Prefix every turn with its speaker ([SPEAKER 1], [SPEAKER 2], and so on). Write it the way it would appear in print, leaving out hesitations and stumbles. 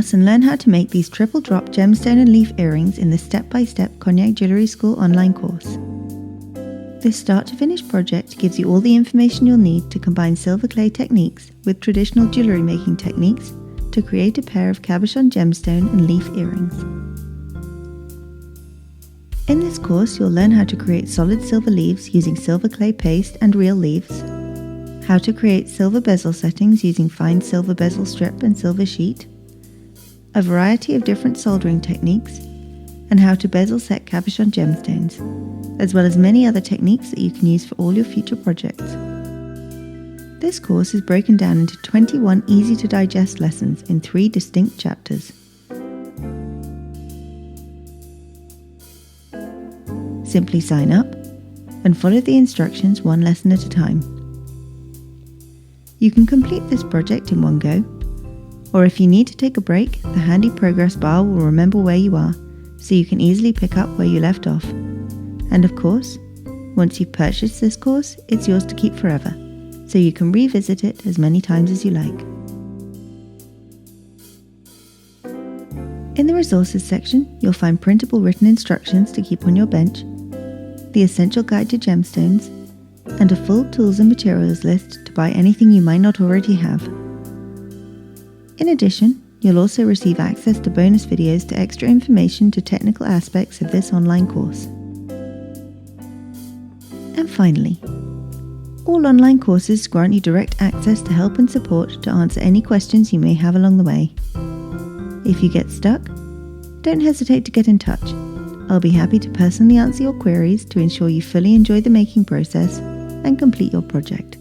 [SPEAKER 1] course and learn how to make these triple drop gemstone and leaf earrings in the step-by-step Cognac Jewellery School online course. This start-to-finish project gives you all the information you'll need to combine silver clay techniques with traditional jewellery making techniques to create a pair of Cabochon gemstone and leaf earrings. In this course, you'll learn how to create solid silver leaves using silver clay paste and real leaves, how to create silver bezel settings using fine silver bezel strip and silver sheet, a variety of different soldering techniques, and how to bezel set Cabochon gemstones, as well as many other techniques that you can use for all your future projects. This course is broken down into 21 easy-to-digest lessons in 3 distinct chapters. Simply sign up and follow the instructions one lesson at a time. You can complete this project in one go, or if you need to take a break, the handy progress bar will remember where you are, so you can easily pick up where you left off. And of course, once you've purchased this course, it's yours to keep forever, so you can revisit it as many times as you like. In the resources section, you'll find printable written instructions to keep on your bench, the essential guide to gemstones, and a full tools and materials list to buy anything you might not already have. In addition, you'll also receive access to bonus videos to extra information to technical aspects of this online course. And finally, all online courses grant you direct access to help and support to answer any questions you may have along the way. If you get stuck, don't hesitate to get in touch. I'll be happy to personally answer your queries to ensure you fully enjoy the making process and complete your project.